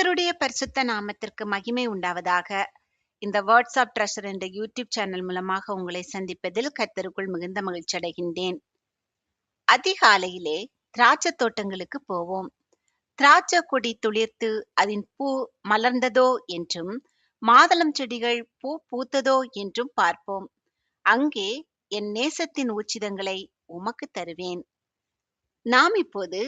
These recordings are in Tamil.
கர்த்தருடைய பரிசுத்த நாமத்திற்கு மகிமை உண்டாவதாக. இந்த வேர்ட்ஸ் ஆஃப் ட்ரெஷர் என்ற யூடியூப் சேனல் மூலமாக உங்களை சந்திப்பதில் கர்த்தருக்குள் மிகுந்த மகிழ்ச்சி அடைகின்றேன். அதிகாலையிலே திராட்சை தோட்டங்களுக்கு போவோம். திராட்சை கொடி துளிர்த்து அதன் பூ மலர்ந்ததோ என்றும், மாதளம் செடிகள் பூ பூத்ததோ என்றும் பார்ப்போம். அங்கே என் நேசத்தின் உச்சிதங்களை உமக்கு தருவேன். நாம் இப்போது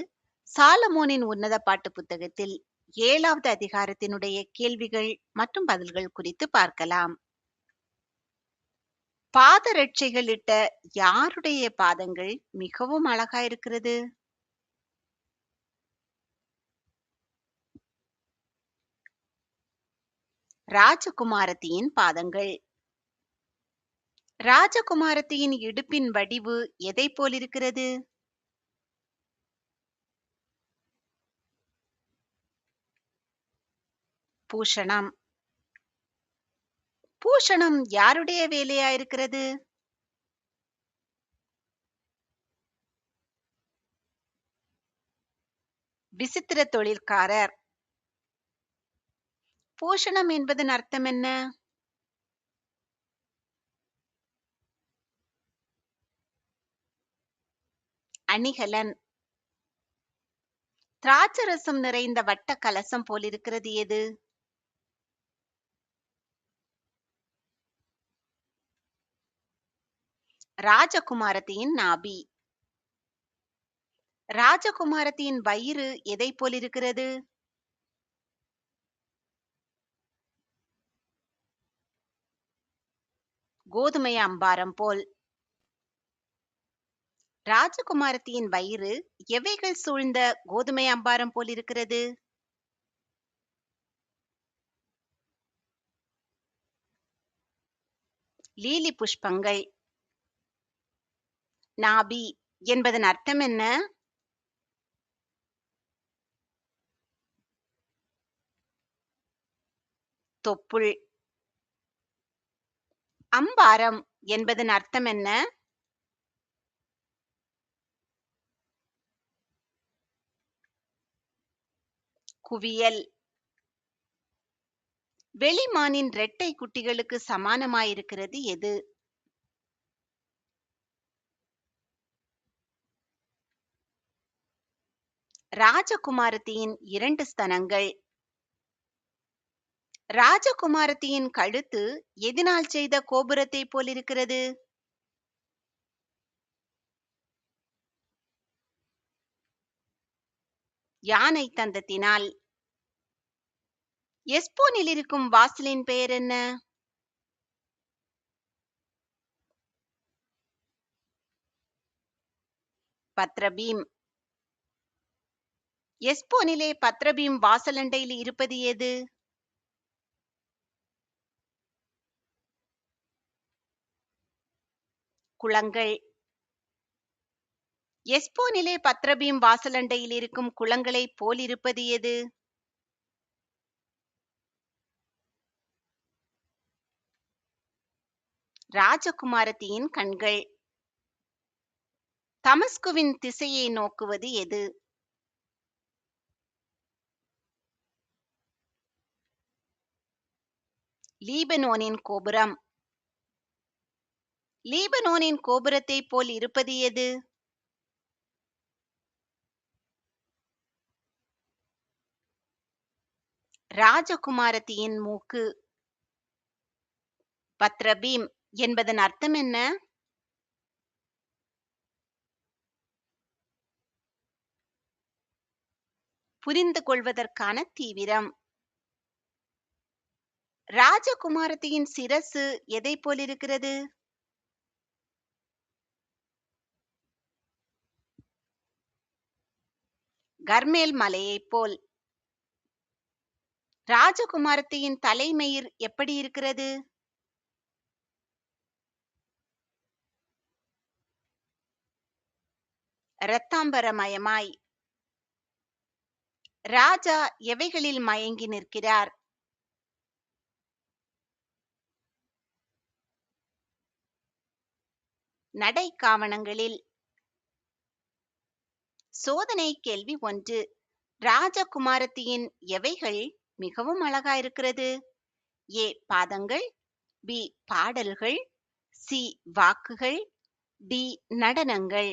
சாலமோனின் உன்னத பாட்டு புத்தகத்தில் 7வது அதிகாரத்தினுடைய கேள்விகள் மற்றும் பதில்கள் குறித்து பார்க்கலாம். பாதரட்சைகள் இட்ட யாருடைய பாதங்கள் மிகவும் அழகா இருக்கிறது? ராஜகுமாரத்தியின் பாதங்கள். ராஜகுமாரத்தியின் இடுப்பின் வடிவு எதை போலிருக்கிறது? பூஷணம். பூஷணம் யாருடைய வேலையா இருக்கிறது? விசித்திர தொழில்காரர். பூஷணம் என்பதன் அர்த்தம் என்ன? அணிகலன். திராட்சரசம் நிறைந்த வட்ட கலசம் போலிருக்கிறது எது? ராஜகுமாரத்தியின் நாபி. ராஜகுமாரத்தியின் வயிறு எதை போலிருக்கிறது? கோதுமை அம்பாரம் போல். ராஜகுமாரத்தியின் வயிறு எவைகள் சூழ்ந்த கோதுமை அம்பாரம் போலிருக்கிறது? லீலி புஷ்பங்கள். நாபி என்பதன் அர்த்தம் என்ன? தொப்புள். அம்பாரம் என்பதன் அர்த்தம் என்ன? குவியல். வெளிமானின் இரட்டை குட்டிகளுக்கு சமானமாயிருக்கிறது எது? ராஜகுமாரத்தியின் 2 ஸ்தனங்கள். ராஜகுமாரத்தியின் கழுத்து எதினால் செய்த கோபுரத்தை போலிருக்கிறது? யானை தந்தத்தினால். எஸ்போனில் இருக்கும் வாசலின் பெயர் என்ன? பத்ரபீம். எஸ்போனிலே பத்ரபீம் வாசலண்டையில் இருப்பது எது? குளங்கள். எஸ்போனிலே பத்ரபீம் வாசலண்டையில் இருக்கும் குளங்களை போலிருப்பது எது? ராஜகுமாரத்தியின் கண்கள். தமஸ்குவின் திசையை நோக்குவது எது? லீபனோனின் கோபுரம். லீபனோனின் கோபுரத்தை போல் இருப்பது எது? ராஜகுமாரத்தியின் மூக்கு. பத்ரபீம் என்பதன் அர்த்தம் என்ன? புரிந்து கொள்வதற்கான தீவிரம். ராஜகுமாரத்தியின் சிரசு எதை போலிருக்கிறது? கர்மேல் மலையைப் போல். ராஜகுமாரத்தியின் தலைமயிர் எப்படி இருக்கிறது? இரத்தாம்பரமயமாய். ராஜா எவைகளில் மயங்கி நிற்கிறார்? நடைக்காவணங்களில். சோதனை கேள்வி 1. ராஜகுமாரத்தியின் எவைகள் மிகவும் அழகா இருக்கிறது. ஏ பாதங்கள், பி பாடல்கள், சி வாக்குகள், டி நடனங்கள்.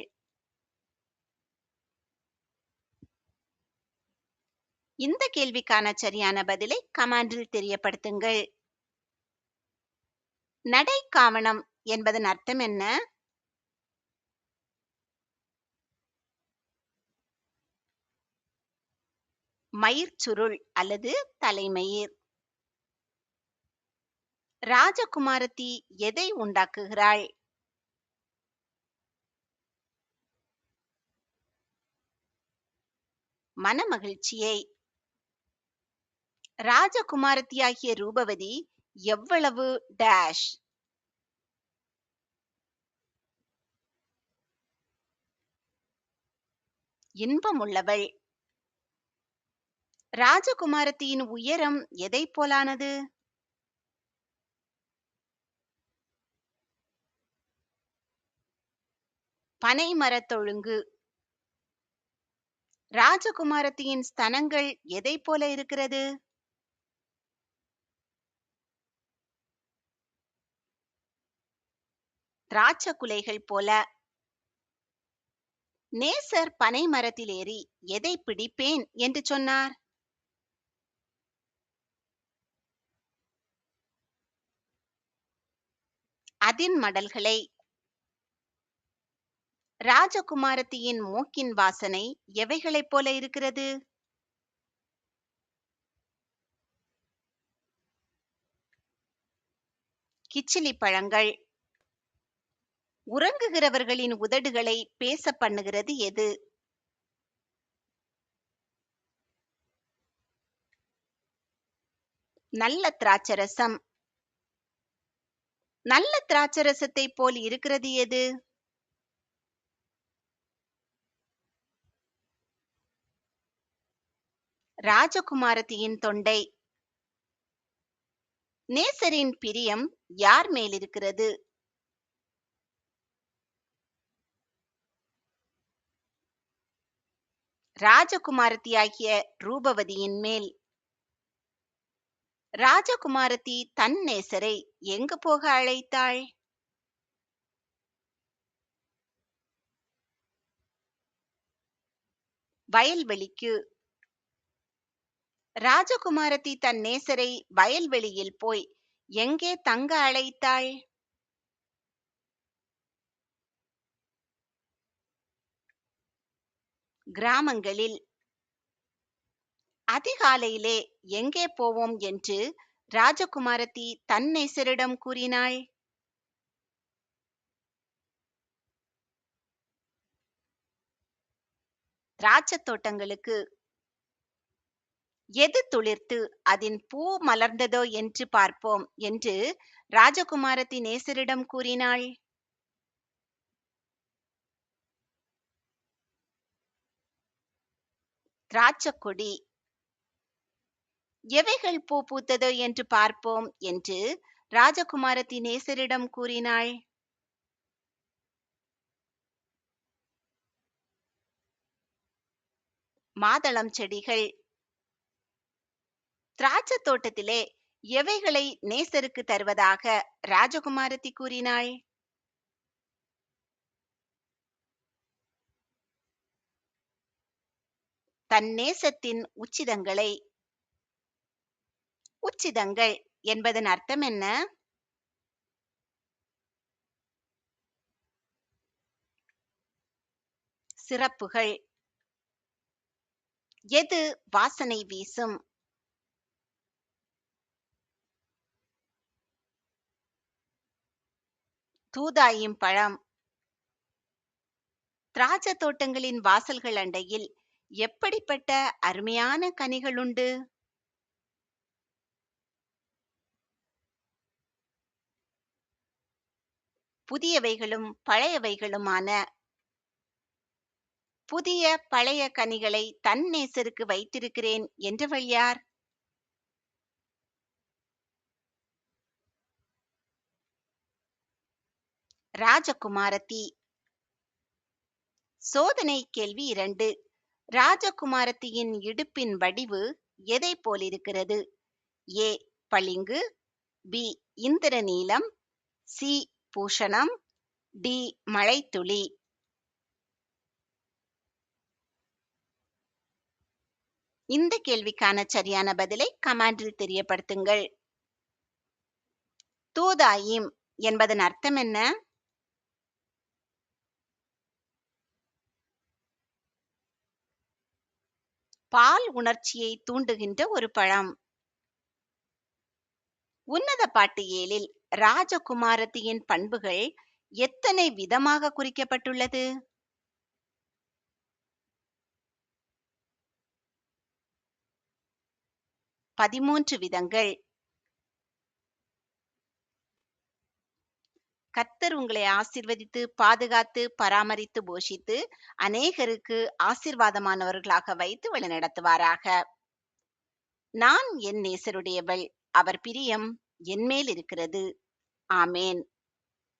இந்த கேள்விக்கான சரியான பதிலை கமெண்டில் தெரியப்படுத்துங்கள். நடைக்காவணம் என்பதன் அர்த்தம் என்ன? மயிர்ச்சுருள் அல்லது தலைமயிர். ராஜகுமாரத்தி எதை உண்டாக்குகிறாள்? மனமகிழ்ச்சியை. ராஜகுமாரத்தியாகிய ரூபவதி எவ்வளவு டேஷ்? இன்பமுள்ளவள். ராஜகுமாரத்தியின் உயரம் எதை போலானது? பனைமரத்தொழுங்கு. ராஜகுமாரத்தியின் ஸ்தனங்கள் எதை போல இருக்கிறது? திராட்ச குலைகள் போல. நேசர் பனை மரத்தில் ஏறி எதை பிடிப்பேன் என்று சொன்னார்? அதின் மடல்களை. ராஜகுமாரத்தியின் மூக்கின் வாசனை எவைகளைப் போல இருக்கிறது? கிச்சிலி பழங்கள். உறங்குகிறவர்களின் உதடுகளை பேச பண்ணுகிறது எது? நல்ல திராட்சரசம். நல்ல திராட்சரசத்தை போல் இருக்கிறது எது? ராஜகுமாரத்தியின் தொண்டை. நேசரின் பிரியம் யார் மேல் இருக்கிறது? ராஜகுமாரத்தியாகிய ரூபவதியின் மேல். ராஜகுமாரத்தி தன் நேசரை எங்கு போக அழைத்தாள்? வயல்வெளிக்கு. ராஜகுமாரத்தி தன் நேசரை வயல்வெளியில் போய் எங்கே தங்க அழைத்தாள்? கிராமங்களில். அதிகாலையிலே எங்கே போவோம் என்று ராஜகுமாரத்தி தன் நேசரிடம் கூறினாள்? திராட்சத் தோட்டங்களுக்கு. எது துளிர்த்து அதன் பூ மலர்ந்ததோ என்று பார்ப்போம் என்று ராஜகுமாரத்தி நேசரிடம் கூறினாள்? திராட்சக் கொடி. எவைகள் பூ பூத்ததோ என்று பார்ப்போம் என்று ராஜகுமாரத்தி நேசரிடம் கூறினாள்? மாதளம் செடிகள். திராட்சத் தோட்டத்திலே எவைகளை நேசருக்கு தருவதாக ராஜகுமாரத்தி கூறினாள்? தன் நேசத்தின் உச்சிதங்களை. உச்சிதங்கள் என்பதன் அர்த்தம் என்ன? சிறப்புகள். எது வாசனை வீசும்? தூதாயும் பழம். திராட்சத் தோட்டங்களின் வாசல்கள் அண்டையில் எப்படிப்பட்ட அருமையான கனிகள் உண்டு? புதியவைகளும் பழையவைகளுமான. புதிய பழைய கனிகளை தன் நேசருக்கு வைத்திருக்கிறேன் என்றவள் யார்? ராஜகுமாரத்தி. சோதனை கேள்வி 2. ராஜகுமாரத்தியின் இடுப்பின் வடிவு எதைப் போலிருக்கிறது? ஏ பளிங்கு, பி இந்திரநீலம், சி பூஷணம், டி மழைத்துளி. இந்த கேள்விக்கான சரியான பதிலை கமெண்டில் தெரியப்படுத்துங்கள். தூதாயிம் என்பதன் அர்த்தம் என்ன? பால் உணர்ச்சியை தூண்டுகின்ற ஒரு பழம். உன்னத பாட்டு 7இல் ராஜகுமாரத்தியின் பண்புகள் எத்தனை விதமாக குறிக்கப்பட்டுள்ளது? 13 விதங்கள். கர்த்தர் உங்களை ஆசீர்வதித்து, பாதுகாத்து, பராமரித்து, போஷித்து, அநேகருக்கு ஆசீர்வாதமானவர்களாக வைத்து வழிநடத்துவாராக. நான் என் நேசருடையவள், அவர் பிரியம் என்மேல் இருக்கிறது. ஆமேன்.